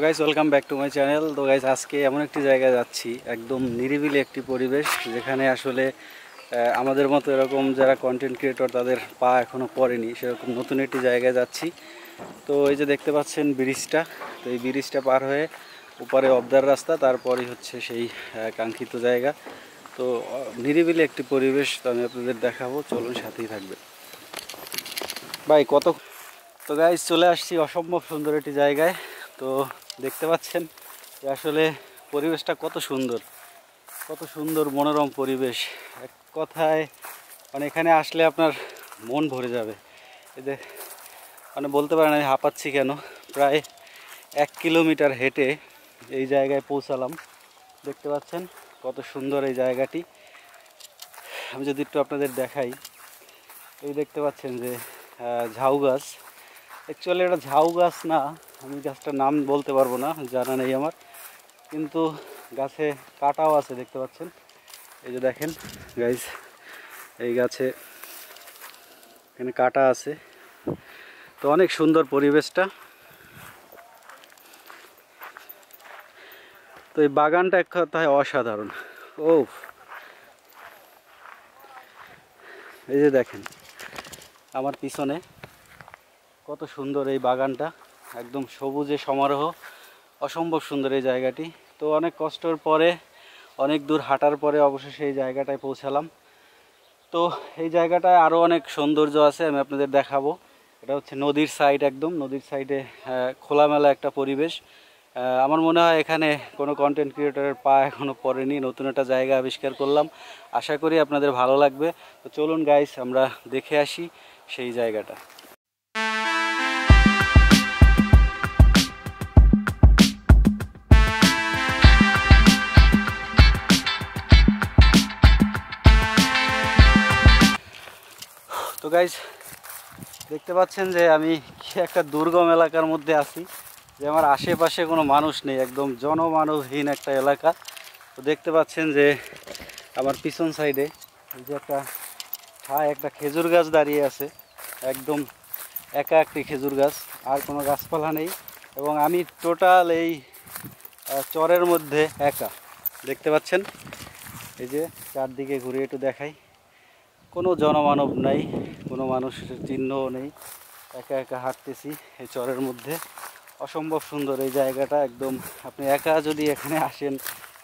Guys welcome back to my channel. তো guys আজকে এমন একটি জায়গায় যাচ্ছি, একদম নিরিবিলি একটি পরিবেশ, যেখানে আসলে আমাদের মতো এরকম যারা কন্টেন্ট ক্রিয়েটর তাদের পা এখনও পড়েনি, সেরকম নতুন একটি জায়গায় যাচ্ছি। তো এই যে দেখতে পাচ্ছেন ব্রিজটা, তো এই ব্রিজটা পার হয়ে উপরে অবদার রাস্তা, তারপরই হচ্ছে সেই কাঙ্ক্ষিত জায়গা। তো নিরিবিলি একটি পরিবেশ, তো আমি আপনাদের দেখাবো, চলুন সাথেই থাকবে ভাই। তো গাইস চলে আসছি অসম্ভব সুন্দর একটি জায়গায়। তো দেখতে পাচ্ছেন যে আসলে পরিবেশটা কত সুন্দর মনোরম পরিবেশ। এক কথায় মানে এখানে আসলে আপনার মন ভরে যাবে। এদের মানে বলতে পারেন আমি হাঁপাচ্ছি কেন, প্রায় 1 কিলোমিটার হেঁটে এই জায়গায় পৌঁছালাম। দেখতে পাচ্ছেন কত সুন্দর এই জায়গাটি। আমি যদি একটু আপনাদের দেখাই, এই দেখতে পাচ্ছেন যে ঝাউ গাছ। অ্যাকচুয়ালি এটা ঝাউ গাছ না, আমি গাছটার নাম বলতে পারবো না, জানা নেই আমার, কিন্তু গাছে কাটাও আছে দেখতে পাচ্ছেন। এই যে দেখেন গাইস, এই গাছে এখানে কাটা আছে। তো অনেক সুন্দর পরিবেশটা। তো এই বাগানটা এক কথায় অসাধারণ। ও এই যে দেখেন আমার পিছনে কত সুন্দর এই বাগানটা, একদম সবুজে সমারোহ, অসম্ভব সুন্দর এই জায়গাটি। তো অনেক কষ্টের পরে, অনেক দূর হাঁটার পরে অবশেষে এই জায়গাটায় পৌঁছালাম। তো এই জায়গাটায় আরও অনেক সৌন্দর্য আছে, আমি আপনাদের দেখাবো। এটা হচ্ছে নদীর সাইড, একদম নদীর সাইডে খোলামেলা একটা পরিবেশ। আমার মনে হয় এখানে কোনো কন্টেন্ট ক্রিয়েটরের পা এখনও পড়েনি, নতুন একটা জায়গা আবিষ্কার করলাম। আশা করি আপনাদের ভালো লাগবে। তো চলুন গাইস আমরা দেখে আসি সেই জায়গাটা। তো গাইস দেখতে পাচ্ছেন যে আমি কি একটা দুর্গম এলাকার মধ্যে আছি, যে আমার আশেপাশে কোনো মানুষ নেই, একদম জনমানবহীন একটা এলাকা। তো দেখতে পাচ্ছেন যে আমার পিছন সাইডে এই যে একটা খেজুর গাছ দাঁড়িয়ে আছে, একদম একা একটি খেজুর গাছ, আর কোনো গাছপালা নেই। এবং আমি টোটাল এই চরের মধ্যে একা। দেখতে পাচ্ছেন এই যে চারদিকে ঘুরে একটু দেখাই, কোনো জনমানব নাই, কোনো মানুষের চিহ্নও নেই, একা একা হাঁটতেছি এই চরের মধ্যে। অসম্ভব সুন্দর এই জায়গাটা, একদম আপনি একা যদি এখানে আসেন,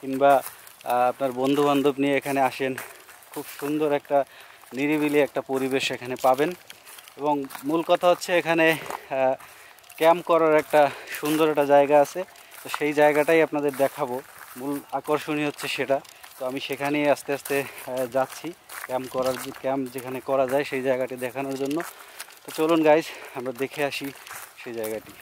কিংবা আপনার বন্ধু বান্ধব নিয়ে এখানে আসেন, খুব সুন্দর একটা নিরিবিলি একটা পরিবেশ এখানে পাবেন। এবং মূল কথা হচ্ছে এখানে ক্যাম্প করার একটা সুন্দর একটা জায়গা আছে। তো সেই জায়গাটাই আপনাদের দেখাবো, মূল আকর্ষণীয় হচ্ছে সেটা। তো আমি সেখানেই আস্তে আস্তে যাচ্ছি, ক্যাম্প যেখানে করা যায় সেই জায়গাটি দেখানোর জন্য। তো চলুন গাইস আমরা দেখে আসি সেই জায়গাটি।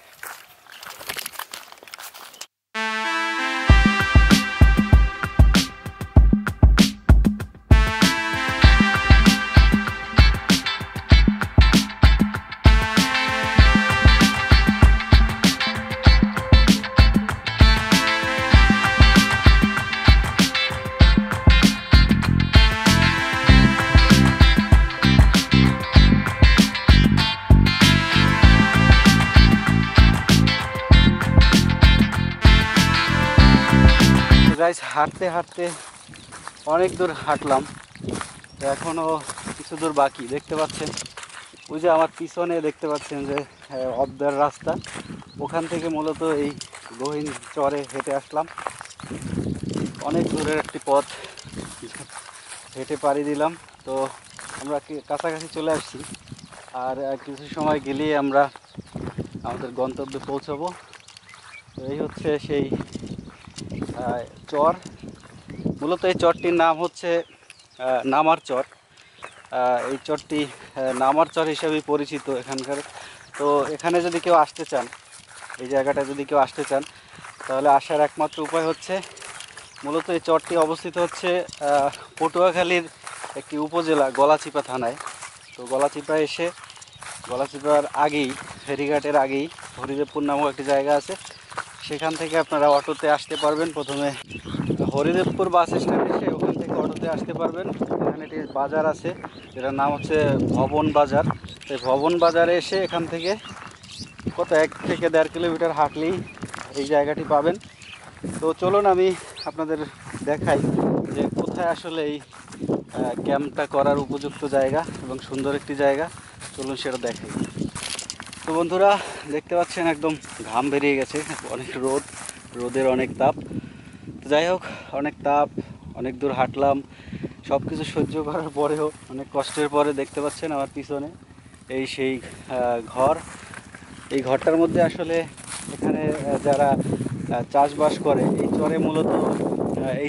গাইস হাঁটতে হাঁটতে অনেক দূর হাঁটলাম, এখনও কিছু দূর বাকি। দেখতে পাচ্ছেন ওই যে আমার পিছনে দেখতে পাচ্ছেন যে অবদার রাস্তা, ওখান থেকে মূলত এই গহীন চরে হেঁটে আসলাম। অনেক দূরের একটি পথ হেঁটে পাড়ি দিলাম। তো আমরা কাছাকাছি চলে আসছি, আর কিছু সময় গেলেই আমরা আমাদের গন্তব্যে পৌঁছাবো। তো এই হচ্ছে সেই চর। মূলত এই চরটির নাম হচ্ছে নামার চর। এই চরটি নামার চর হিসেবেই পরিচিত এখানকার। তো এখানে যদি কেউ আসতে চান, এই জায়গাটা যদি কেউ আসতে চান, তাহলে আসার একমাত্র উপায় হচ্ছে, মূলত এই চরটি অবস্থিত হচ্ছে পটুয়াখালীর একটি উপজেলা গলাচিপা থানায়। তো গলাচিপার আগেই, ফেরিঘাটের আগেই হরিদেবপুর নামক একটি জায়গা আছে, সেখান থেকে আপনারা অটোতে আসতে পারবেন। প্রথমে হরিদেবপুর বাস স্ট্যান্ড এসে ওখান থেকে অটোতে আসতে পারবেন। এখানে একটি বাজার আছে যেটার নাম হচ্ছে ভবন বাজার। সেই ভবন বাজারে এসে এখান থেকে 1 থেকে 1.5 কিলোমিটার হাঁটলেই এই জায়গাটি পাবেন। তো চলুন আমি আপনাদের দেখাই যে কোথায় আসলে এই ক্যাম্পটা করার উপযুক্ত জায়গা এবং সুন্দর একটি জায়গা। চলুন সেটা দেখাই। তো বন্ধুরা দেখতে পাচ্ছেন একদম ঘাম বেরিয়ে গেছে, অনেক রোদের অনেক তাপ। তো যাই হোক, অনেক তাপ, অনেক দূর হাঁটলাম, সব কিছু সহ্য করার পরেও অনেক কষ্টের পরে দেখতে পাচ্ছেন আমার পিছনে এই সেই ঘর। এই ঘরটার মধ্যে আসলে এখানে যারা চাষবাস করে এই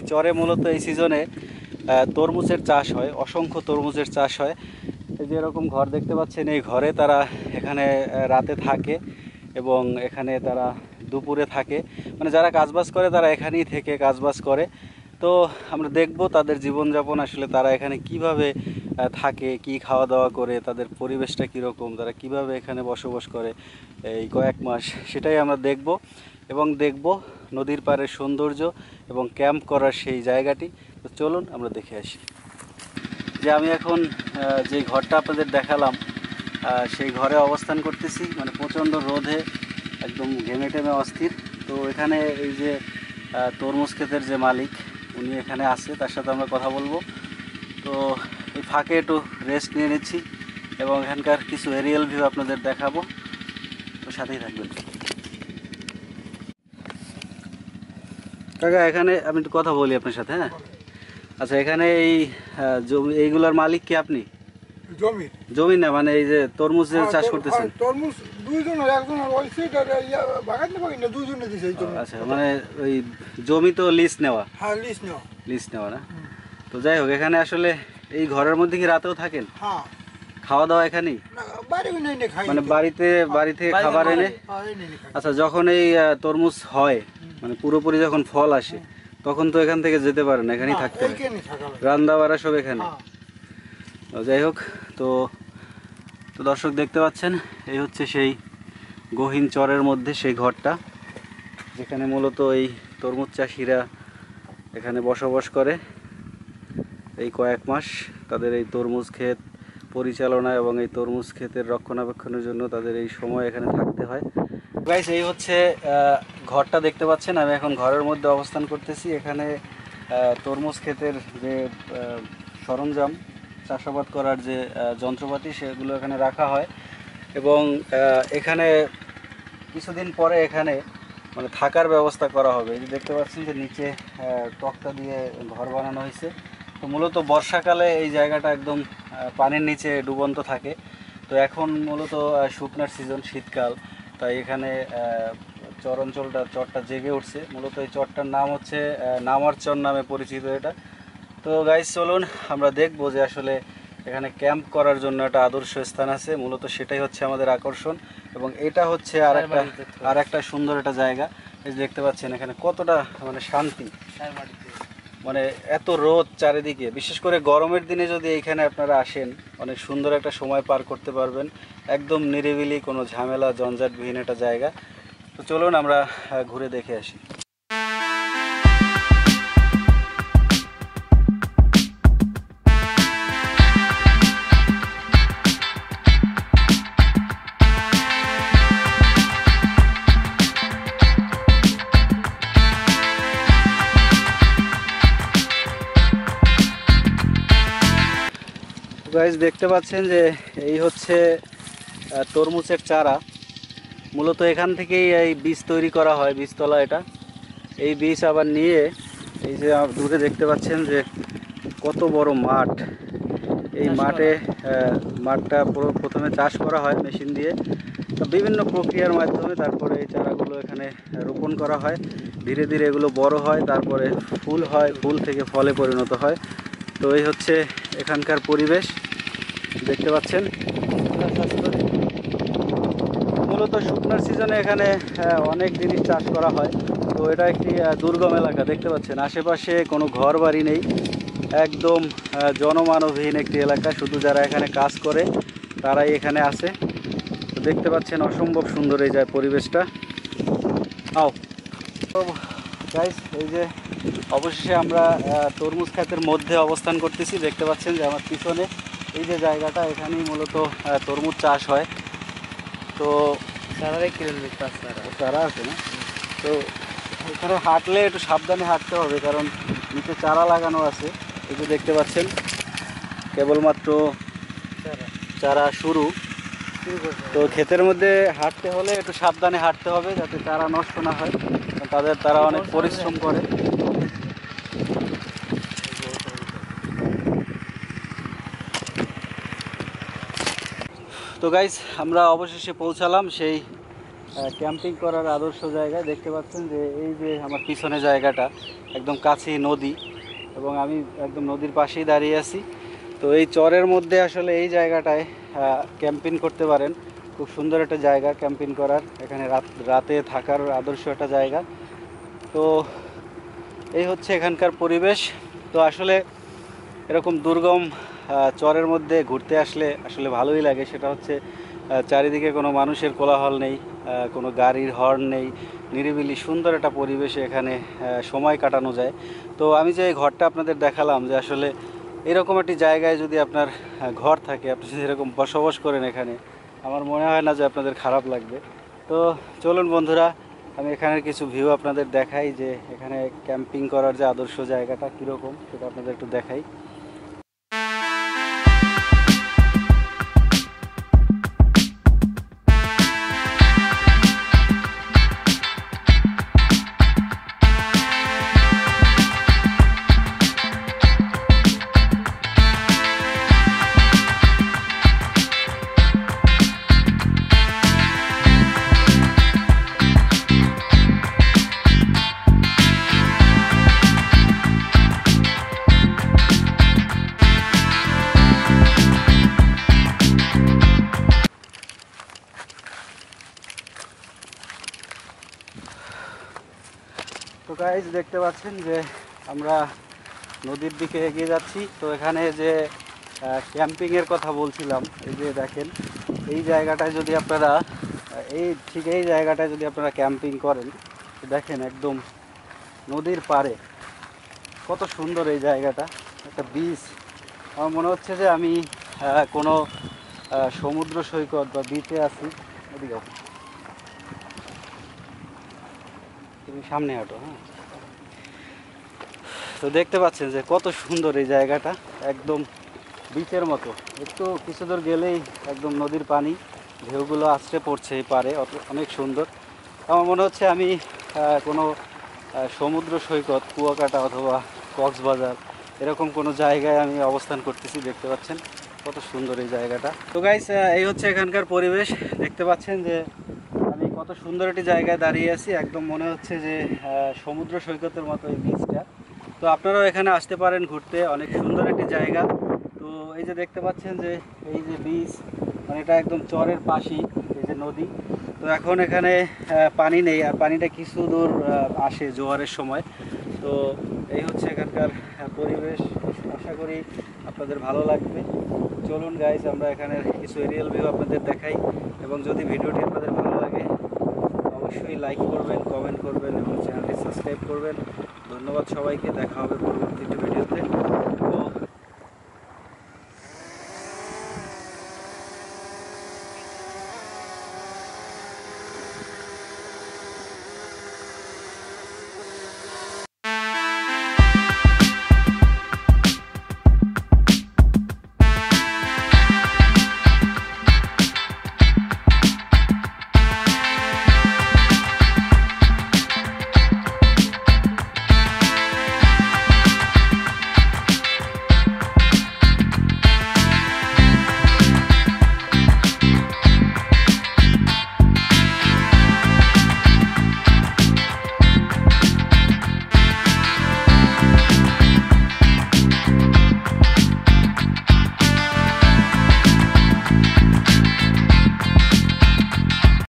চরে মূলত এই সিজনে তরমুজের চাষ হয়, অসংখ্য তরমুজের চাষ হয়। এই যে এরকম ঘর দেখতে পাচ্ছেন, এই ঘরে তারা এখানে রাতে থাকে এবং এখানে তারা দুপুরে থাকে, মানে যারা কাজবাজ করে তারা এখানেই থেকে কাজবাজ করে। তো আমরা দেখব তাদের জীবনযাপন, আসলে তারা এখানে কিভাবে থাকে, কি খাওয়া দাওয়া করে, তাদের পরিবেশটা কীরকম, তারা কিভাবে এখানে বসবাস করে এই কয়েক মাস, সেটাই আমরা দেখব। এবং দেখব নদীর পাড়ের সৌন্দর্য এবং ক্যাম্প করার সেই জায়গাটি। তো চলুন আমরা দেখে আসি। যে আমি এখন যে ঘরটা আপনাদের দেখালাম সেই ঘরে অবস্থান করতেছি, মানে প্রচণ্ড রোদে একদম ঘেমে টেমে অস্থির। তো এখানে এই যে তরমুজ ক্ষেতের যে মালিক, উনি এখানে আসে, তার সাথে আমরা কথা বলবো। তো এই ফাঁকে একটু রেস্ট নিয়ে নিচ্ছি এবং এখানকার কিছু এরিয়াল ভিউ আপনাদের দেখাবো। তো সাথেই থাকবেন। কাকা, এখানে আমি একটু কথা বলি আপনার সাথে। হ্যাঁ, আচ্ছা, এখানে এই জমি, এইগুলোর মালিক কি আপনি? জমি না, মানে এই যে তরমুজের চাষ করতেছেন। তরমুজ দুইজনের, একজনের ওই সিটার বাগানে বাগানে দুইজনে দিছে এই জমি। আচ্ছা, মানে ওই জমি তো লিজ নেওয়া? হ্যাঁ, লিজ নেওয়া না। তো যাই হোক, এখানে আসলে এই ঘরের মধ্যে কি রাতেও থাকেন? হ্যাঁ। খাওয়া দাওয়া এখানেই? মানে বাড়ি থেকে খাবার এনে? আচ্ছা, যখন এই তরমুজ হয়, মানে পুরোপুরি যখন ফল আসে, তখন তো এখান থেকে যেতে পারেন, এখানেই থাকতে হয়, রান্না বাড়া সব এখানে? যাই হোক, তো দর্শক দেখতে পাচ্ছেন, এই হচ্ছে সেই গহীন চরের মধ্যে সেই ঘরটা, যেখানে মূলত এই তরমুজ চাষিরা এখানে বসবাস করে এই কয়েক মাস। তাদের এই তরমুজ ক্ষেত পরিচালনা এবং এই তরমুজ ক্ষেতের রক্ষণাবেক্ষণের জন্য তাদের এই সময় এখানে থাকতে হয়। গাইস, এই হচ্ছে ঘরটা দেখতে পাচ্ছেন। আমি এখন ঘরের মধ্যে অবস্থান করতেছি। এখানে তরমুজ ক্ষেতের যে সরঞ্জাম, চাষাবাদ করার যে যন্ত্রপাতি, সেগুলো এখানে রাখা হয় এবং এখানে কিছুদিন পরে এখানে মানে থাকার ব্যবস্থা করা হবে। এই যে দেখতে পাচ্ছেন যে নিচে তক্তা দিয়ে ঘর বানানো হয়েছে। তো মূলত বর্ষাকালে এই জায়গাটা একদম পানির নিচে ডুবন্ত থাকে। তো এখন মূলত শুকনার সিজন, শীতকাল, তাই এখানে চরটা জেগে উঠছে। মূলত এই চরটার নাম হচ্ছে নামার চর নামে পরিচিত এটা। তো গাইস, চলুন আমরা দেখব যে আসলে এখানে ক্যাম্প করার জন্য একটা আদর্শ স্থান আছে, মূলত সেটাই হচ্ছে আমাদের আকর্ষণ। এবং এটা হচ্ছে আর একটা সুন্দর একটা জায়গা। এই যে দেখতে পাচ্ছেন এখানে কতটা মানে শান্তি, মানে এত রোদ চারিদিকে। বিশেষ করে গরমের দিনে যদি এইখানে আপনারা আসেন, অনেক সুন্দর একটা সময় পার করতে পারবেন, একদম নিরিবিলি, কোনো ঝামেলা জঞ্জাটবিহীন একটা জায়গা। তো চলুন আমরা ঘুরে দেখে আসি। গাইস, দেখতে পাচ্ছেন যে এই হচ্ছে তরমুজের চারা। মূলত এখান থেকেই এই বীজ তৈরি করা হয়, বীজতলা এটা। এই বীজ আবার নিয়ে এই যে দূরে দেখতে পাচ্ছেন যে কত বড় মাঠ। এই মাঠটা প্রথমে চাষ করা হয় মেশিন দিয়ে, বিভিন্ন প্রক্রিয়ার মাধ্যমে তারপরে এই চারাগুলো এখানে রোপণ করা হয়। ধীরে ধীরে এগুলো বড় হয়, তারপরে ফুল হয়, ফুল থেকে ফলে পরিণত হয়। তো এই হচ্ছে এখানকার পরিবেশ, দেখতে পাচ্ছেন। মূলত শুকনার সিজনে এখানে অনেক জিনিস চাষ করা হয়। তো এটা একটি দুর্গম এলাকা, দেখতে পাচ্ছেন আশেপাশে কোনো ঘর বাড়ি নেই, একদম জনমানবহীন একটি এলাকা। শুধু যারা এখানে কাজ করে তারাই এখানে আসে। তো দেখতে পাচ্ছেন অসম্ভব সুন্দর এই যায় পরিবেশটা। তো গাইস, এই যে অবশেষে আমরা তরমুজ ক্ষেতের মধ্যে অবস্থান করতেছি। দেখতে পাচ্ছেন যে আমার পিছনে এই যে জায়গাটা, এখানেই মূলত তরমুজ চাষ হয়। তো চারা আছে না? তো তো এখানে হাঁটলে একটু সাবধানে হাঁটতে হবে, কারণ নিচে চারা লাগানো আছে। এই যে দেখতে পাচ্ছেন কেবলমাত্র চারা শুরু। তো ক্ষেতের মধ্যে হাঁটতে হলে একটু সাবধানে হাঁটতে হবে, যাতে চারা নষ্ট না হয়। তারা অনেক পরিশ্রম করে। তো গাইস, আমরা অবশেষে পৌঁছালাম সেই ক্যাম্পিং করার আদর্শ জায়গায়। দেখতে পাচ্ছেন যে এই যে আমার পিছনে জায়গাটা, একদম কাছেই নদী, এবং আমি একদম নদীর পাশেই দাঁড়িয়ে আছি। তো এই চরের মধ্যে আসলে এই জায়গাটায় ক্যাম্পিং করতে পারেন। খুব সুন্দর একটা জায়গা ক্যাম্পিং করার, এখানে রাতে থাকার আদর্শ একটা জায়গা। তো এই হচ্ছে এখানকার পরিবেশ। তো আসলে এরকম দুর্গম চরের মধ্যে ঘুরতে আসলে আসলে ভালোই লাগে। সেটা হচ্ছে চারিদিকে কোনো মানুষের কোলাহল নেই, কোনো গাড়ির হর্ন নেই, নিরিবিলি সুন্দর একটা পরিবেশে এখানে সময় কাটানো যায়। তো আমি যে এই ঘরটা আপনাদের দেখালাম, যে আসলে এরকম একটি জায়গায় যদি আপনার ঘর থাকে, আপনি যদি এরকম বসবাস করেন এখানে, আমার মনে হয় না যে আপনাদের খারাপ লাগবে। তো চলুন বন্ধুরা, আমি এখানের কিছু ভিউ আপনাদের দেখাই, যে এখানে ক্যাম্পিং করার যে আদর্শ জায়গাটা কীরকম সেটা আপনাদের একটু দেখাই। তো গাইজ, দেখতে পাচ্ছেন যে আমরা নদীর দিকে এগিয়ে যাচ্ছি। তো এখানে যে ক্যাম্পিংয়ের কথা বলছিলাম, এই যে দেখেন এই জায়গাটায় যদি আপনারা এই জায়গাটায় যদি আপনারা ক্যাম্পিং করেন, দেখেন একদম নদীর পাড়ে কত সুন্দর এই জায়গাটা, একটা বিচ। আমার মনে হচ্ছে যে আমি কোনো সমুদ্র সৈকত বা বিচে আছি। এদিকে তুমি সামনে হাঁটো, হ্যাঁ। তো দেখতে পাচ্ছেন যে কত সুন্দর এই জায়গাটা, একদম বিচের মতো। একটু কিছু দূর গেলেই একদম নদীর পানি, ঢেউগুলো আছড়ে পড়ছে এই পারে, অনেক সুন্দর। আমার মনে হচ্ছে আমি কোনো সমুদ্র সৈকত, কুয়াকাটা অথবা কক্সবাজার এরকম কোনো জায়গায় আমি অবস্থান করতেছি। দেখতে পাচ্ছেন কত সুন্দর এই জায়গাটা। তো গাইস, এই হচ্ছে এখানকার পরিবেশ। দেখতে পাচ্ছেন যে আমি কত সুন্দর একটি জায়গায় দাঁড়িয়ে আছি, একদম মনে হচ্ছে যে সমুদ্র সৈকতের মতো এই বিচটা। তো আপনারাও এখানে আসতে পারেন ঘুরতে, অনেক সুন্দর একটি জায়গা। তো এই যে দেখতে পাচ্ছেন যে এই যে বিচ, মানে এটা একদম চরের পাশেই এই যে নদী। তো এখন এখানে পানি নেই, আর পানিটা কিছু দূর আসে জোয়ারের সময়। তো এই হচ্ছে এখানকার পরিবেশ। আশা করি আপনাদের ভালো লাগবে। চলুন গাইস, আমরা এখানে কিছু এরিয়াল ভিউ আপনাদের দেখাই, এবং যদি ভিডিওটি আপনাদের ভালো লাগে অবশ্যই লাইক করবেন, কমেন্ট করবেন এবং চ্যানেলটি সাবস্ক্রাইব করবেন। ধন্যবাদ সবাইকে, দেখা হবে পরবর্তী ভিডিওতে।